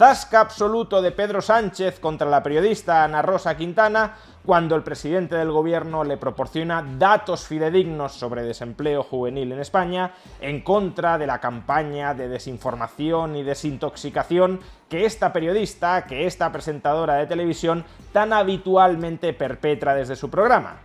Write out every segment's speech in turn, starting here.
Zasca absoluto de Pedro Sánchez contra la periodista Ana Rosa Quintana cuando el presidente del gobierno le proporciona datos fidedignos sobre desempleo juvenil en España en contra de la campaña de desinformación y desintoxicación que esta periodista, que esta presentadora de televisión tan habitualmente perpetra desde su programa.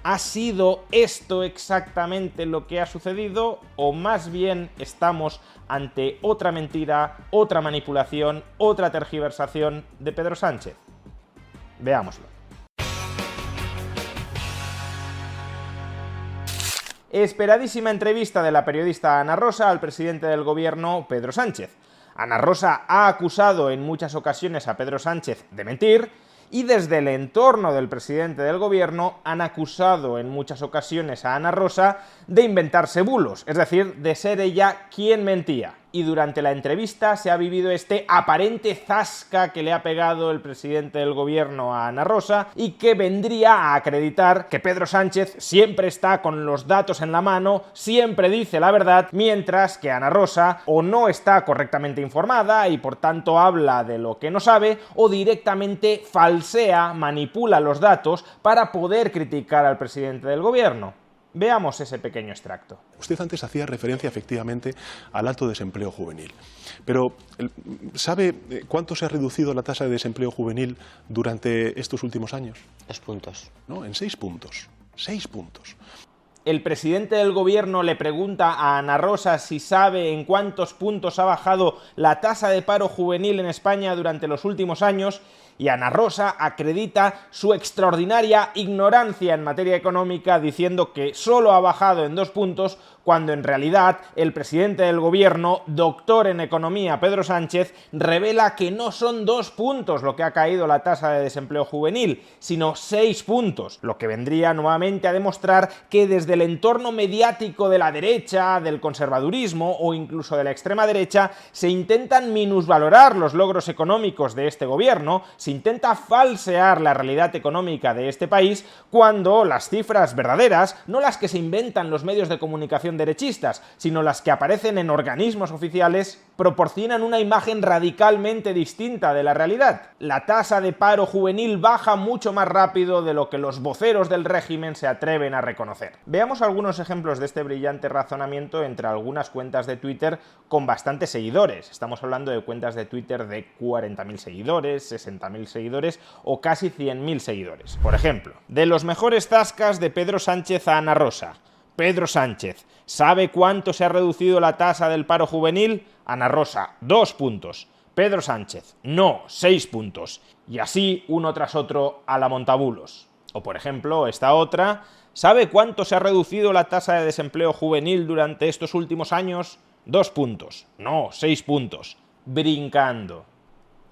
¿Ha sido esto exactamente lo que ha sucedido? ¿O más bien estamos ante otra mentira, otra manipulación, otra tergiversación de Pedro Sánchez? Veámoslo. Esperadísima entrevista de la periodista Ana Rosa al presidente del gobierno, Pedro Sánchez. Ana Rosa ha acusado en muchas ocasiones a Pedro Sánchez de mentir, y desde el entorno del presidente del gobierno han acusado en muchas ocasiones a Ana Rosa de inventarse bulos, es decir, de ser ella quien mentía. Y durante la entrevista se ha vivido este aparente zasca que le ha pegado el presidente del gobierno a Ana Rosa y que vendría a acreditar que Pedro Sánchez siempre está con los datos en la mano, siempre dice la verdad, mientras que Ana Rosa o no está correctamente informada y por tanto habla de lo que no sabe, o directamente falsea, manipula los datos para poder criticar al presidente del gobierno. Veamos ese pequeño extracto. Usted antes hacía referencia efectivamente al alto desempleo juvenil, pero ¿sabe cuánto se ha reducido la tasa de desempleo juvenil durante estos últimos años? 2 puntos. No, en 6 puntos. 6 puntos. El presidente del gobierno le pregunta a Ana Rosa si sabe en cuántos puntos ha bajado la tasa de paro juvenil en España durante los últimos años, y Ana Rosa acredita su extraordinaria ignorancia en materia económica diciendo que solo ha bajado en 2 puntos, cuando en realidad el presidente del gobierno, doctor en economía Pedro Sánchez, revela que no son 2 puntos lo que ha caído la tasa de desempleo juvenil, sino 6 puntos, lo que vendría nuevamente a demostrar que desde el entorno mediático de la derecha, del conservadurismo o incluso de la extrema derecha se intentan minusvalorar los logros económicos de este gobierno, se intenta falsear la realidad económica de este país, cuando las cifras verdaderas, no las que se inventan los medios de comunicación derechistas, sino las que aparecen en organismos oficiales, proporcionan una imagen radicalmente distinta de la realidad. La tasa de paro juvenil baja mucho más rápido de lo que los voceros del régimen se atreven a reconocer. Veamos algunos ejemplos de este brillante razonamiento entre algunas cuentas de Twitter con bastantes seguidores. Estamos hablando de cuentas de Twitter de 40.000 seguidores, 60.000 seguidores o casi 100.000 seguidores. Por ejemplo, de los mejores zascas de Pedro Sánchez a Ana Rosa. Pedro Sánchez: ¿sabe cuánto se ha reducido la tasa del paro juvenil? Ana Rosa: 2 puntos. Pedro Sánchez: no, 6 puntos. Y así uno tras otro a la montabulos. O por ejemplo, esta otra: ¿sabe cuánto se ha reducido la tasa de desempleo juvenil durante estos últimos años? 2 puntos. No, 6 puntos. Brincando.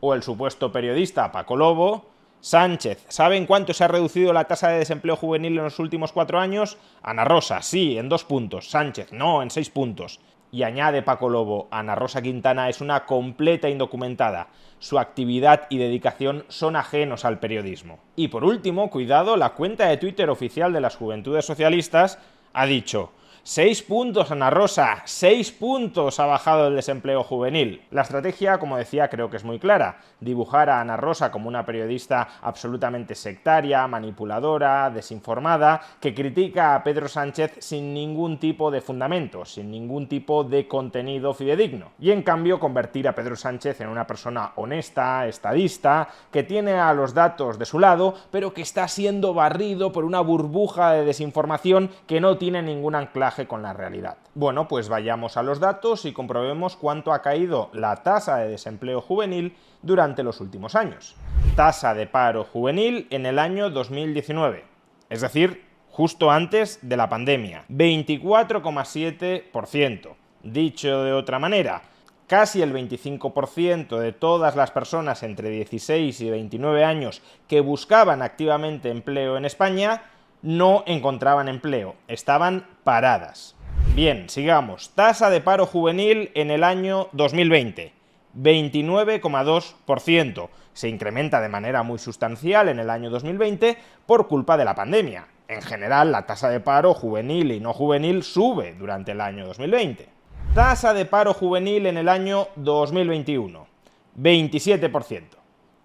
O el supuesto periodista Paco Lobo: Sánchez: ¿sabe en cuánto se ha reducido la tasa de desempleo juvenil en los últimos 4 años? Ana Rosa: sí, en 2 puntos. Sánchez: no, en 6 puntos. Y añade Paco Lobo: Ana Rosa Quintana es una completa indocumentada. Su actividad y dedicación son ajenos al periodismo. Y por último, cuidado, la cuenta de Twitter oficial de las Juventudes Socialistas ha dicho: 6 puntos, Ana Rosa, 6 puntos ha bajado el desempleo juvenil. La estrategia, como decía, creo que es muy clara: dibujar a Ana Rosa como una periodista absolutamente sectaria, manipuladora, desinformada, que critica a Pedro Sánchez sin ningún tipo de fundamento, sin ningún tipo de contenido fidedigno. Y en cambio convertir a Pedro Sánchez en una persona honesta, estadista, que tiene a los datos de su lado, pero que está siendo barrido por una burbuja de desinformación que no tiene ningún anclaje con la realidad. Bueno, pues vayamos a los datos y comprobemos cuánto ha caído la tasa de desempleo juvenil durante los últimos años. Tasa de paro juvenil en el año 2019, es decir, justo antes de la pandemia, 24,7%. Dicho de otra manera, casi el 25% de todas las personas entre 16 y 29 años que buscaban activamente empleo en España no encontraban empleo, estaban paradas. Bien, sigamos. Tasa de paro juvenil en el año 2020, 29,2%. Se incrementa de manera muy sustancial en el año 2020 por culpa de la pandemia. En general, la tasa de paro juvenil y no juvenil sube durante el año 2020. Tasa de paro juvenil en el año 2021, 27%.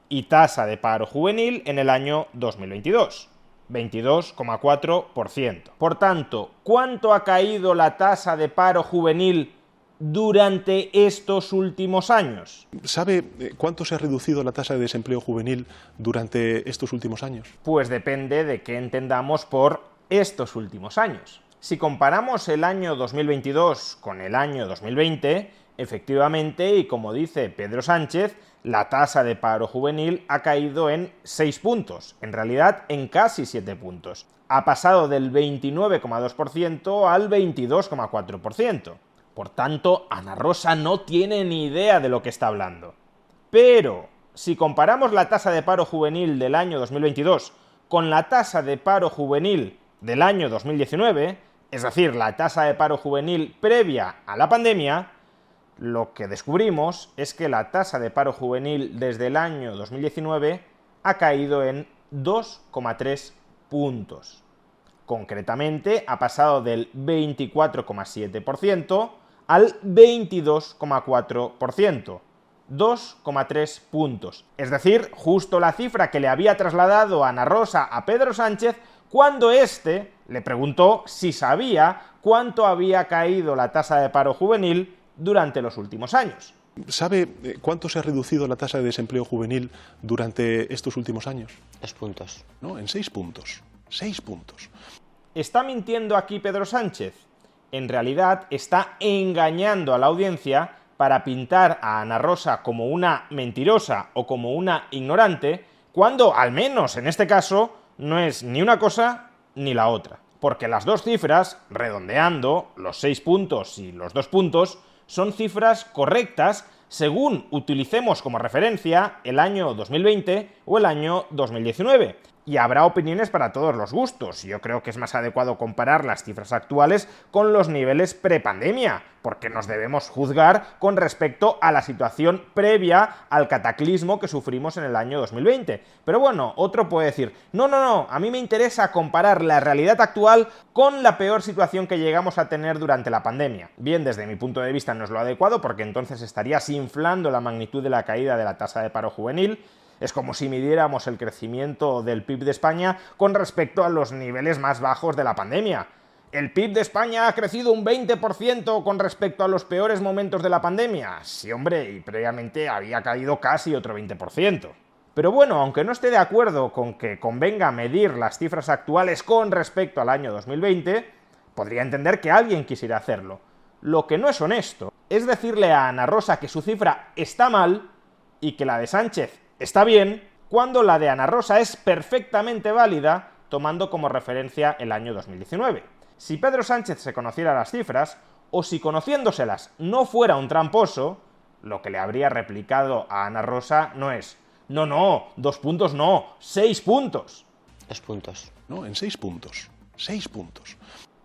Y tasa de paro juvenil en el año 2022, 22,4%. Por tanto, ¿cuánto ha caído la tasa de paro juvenil durante estos últimos años? ¿Sabe cuánto se ha reducido la tasa de desempleo juvenil durante estos últimos años? Pues depende de qué entendamos por estos últimos años. Si comparamos el año 2022 con el año 2020, efectivamente, y como dice Pedro Sánchez, la tasa de paro juvenil ha caído en 6 puntos, en realidad en casi 7 puntos. Ha pasado del 29,2% al 22,4%. Por tanto, Ana Rosa no tiene ni idea de lo que está hablando. Pero, si comparamos la tasa de paro juvenil del año 2022 con la tasa de paro juvenil del año 2019, es decir, la tasa de paro juvenil previa a la pandemia, lo que descubrimos es que la tasa de paro juvenil desde el año 2019 ha caído en 2,3 puntos. Concretamente, ha pasado del 24,7% al 22,4%. 2,3 puntos. Es decir, justo la cifra que le había trasladado Ana Rosa a Pedro Sánchez cuando éste le preguntó si sabía cuánto había caído la tasa de paro juvenil durante los últimos años. ¿Sabe cuánto se ha reducido la tasa de desempleo juvenil durante estos últimos años? 2 puntos. No, en 6 puntos. 6 puntos. ¿Está mintiendo aquí Pedro Sánchez? En realidad está engañando a la audiencia para pintar a Ana Rosa como una mentirosa o como una ignorante, cuando, al menos en este caso, no es ni una cosa ni la otra. Porque las dos cifras, redondeando, los 6 puntos y los 2 puntos, son cifras correctas según utilicemos como referencia el año 2020 o el año 2019. Y habrá opiniones para todos los gustos. Yo creo que es más adecuado comparar las cifras actuales con los niveles prepandemia, porque nos debemos juzgar con respecto a la situación previa al cataclismo que sufrimos en el año 2020. Pero bueno, otro puede decir, no, a mí me interesa comparar la realidad actual con la peor situación que llegamos a tener durante la pandemia. Bien, desde mi punto de vista no es lo adecuado, porque entonces estarías inflando la magnitud de la caída de la tasa de paro juvenil. Es como si midiéramos el crecimiento del PIB de España con respecto a los niveles más bajos de la pandemia. ¿El PIB de España ha crecido un 20% con respecto a los peores momentos de la pandemia? Sí, hombre, y previamente había caído casi otro 20%. Pero bueno, aunque no esté de acuerdo con que convenga medir las cifras actuales con respecto al año 2020, podría entender que alguien quisiera hacerlo. Lo que no es honesto es decirle a Ana Rosa que su cifra está mal y que la de Sánchez está bien, cuando la de Ana Rosa es perfectamente válida, tomando como referencia el año 2019. Si Pedro Sánchez se conociera las cifras, o si conociéndoselas no fuera un tramposo, lo que le habría replicado a Ana Rosa no es, no, 2 puntos no, 6 puntos. 2 puntos. No, en 6 puntos. 6 puntos.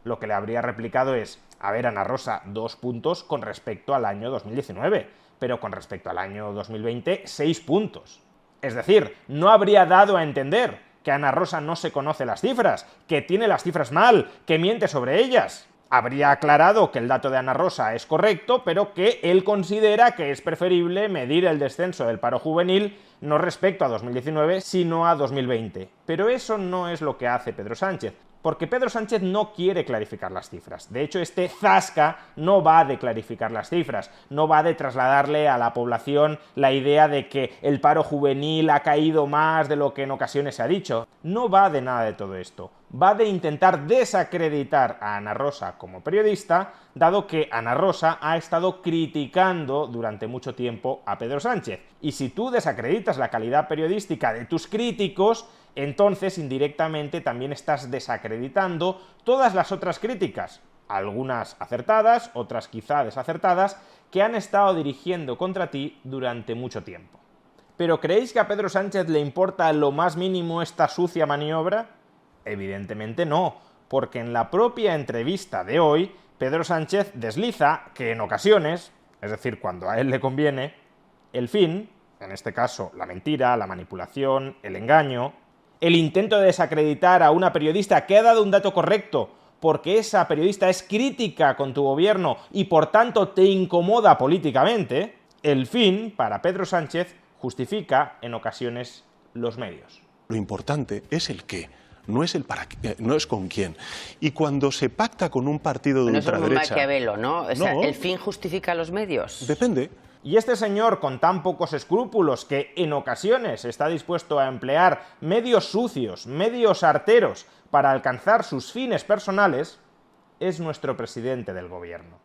Lo que le habría replicado es, a ver, Ana Rosa, 2 puntos con respecto al año 2019. Pero con respecto al año 2020, 6 puntos. Es decir, no habría dado a entender que Ana Rosa no se conoce las cifras, que tiene las cifras mal, que miente sobre ellas. Habría aclarado que el dato de Ana Rosa es correcto, pero que él considera que es preferible medir el descenso del paro juvenil no respecto a 2019, sino a 2020. Pero eso no es lo que hace Pedro Sánchez. Porque Pedro Sánchez no quiere clarificar las cifras. De hecho, este zasca no va de clarificar las cifras, no va de trasladarle a la población la idea de que el paro juvenil ha caído más de lo que en ocasiones se ha dicho. No va de nada de todo esto. Va de intentar desacreditar a Ana Rosa como periodista, dado que Ana Rosa ha estado criticando durante mucho tiempo a Pedro Sánchez. Y si tú desacreditas la calidad periodística de tus críticos, entonces indirectamente también estás desacreditando todas las otras críticas, algunas acertadas, otras quizá desacertadas, que han estado dirigiendo contra ti durante mucho tiempo. ¿Pero creéis que a Pedro Sánchez le importa lo más mínimo esta sucia maniobra? Evidentemente no, porque en la propia entrevista de hoy, Pedro Sánchez desliza que en ocasiones, es decir, cuando a él le conviene, el fin, en este caso la mentira, la manipulación, el engaño, el intento de desacreditar a una periodista que ha dado un dato correcto porque esa periodista es crítica con tu gobierno y por tanto te incomoda políticamente, El fin, para Pedro Sánchez, justifica en ocasiones los medios. Lo importante es el qué, no es el para qué, no es con quién. Y cuando se pacta con un partido de ultraderecha... Eso es muy Maquiavelo, ¿no? O sea, No. ¿el fin justifica los medios? Depende. Y este señor, con tan pocos escrúpulos, que en ocasiones está dispuesto a emplear medios sucios, medios arteros, para alcanzar sus fines personales, es nuestro presidente del gobierno.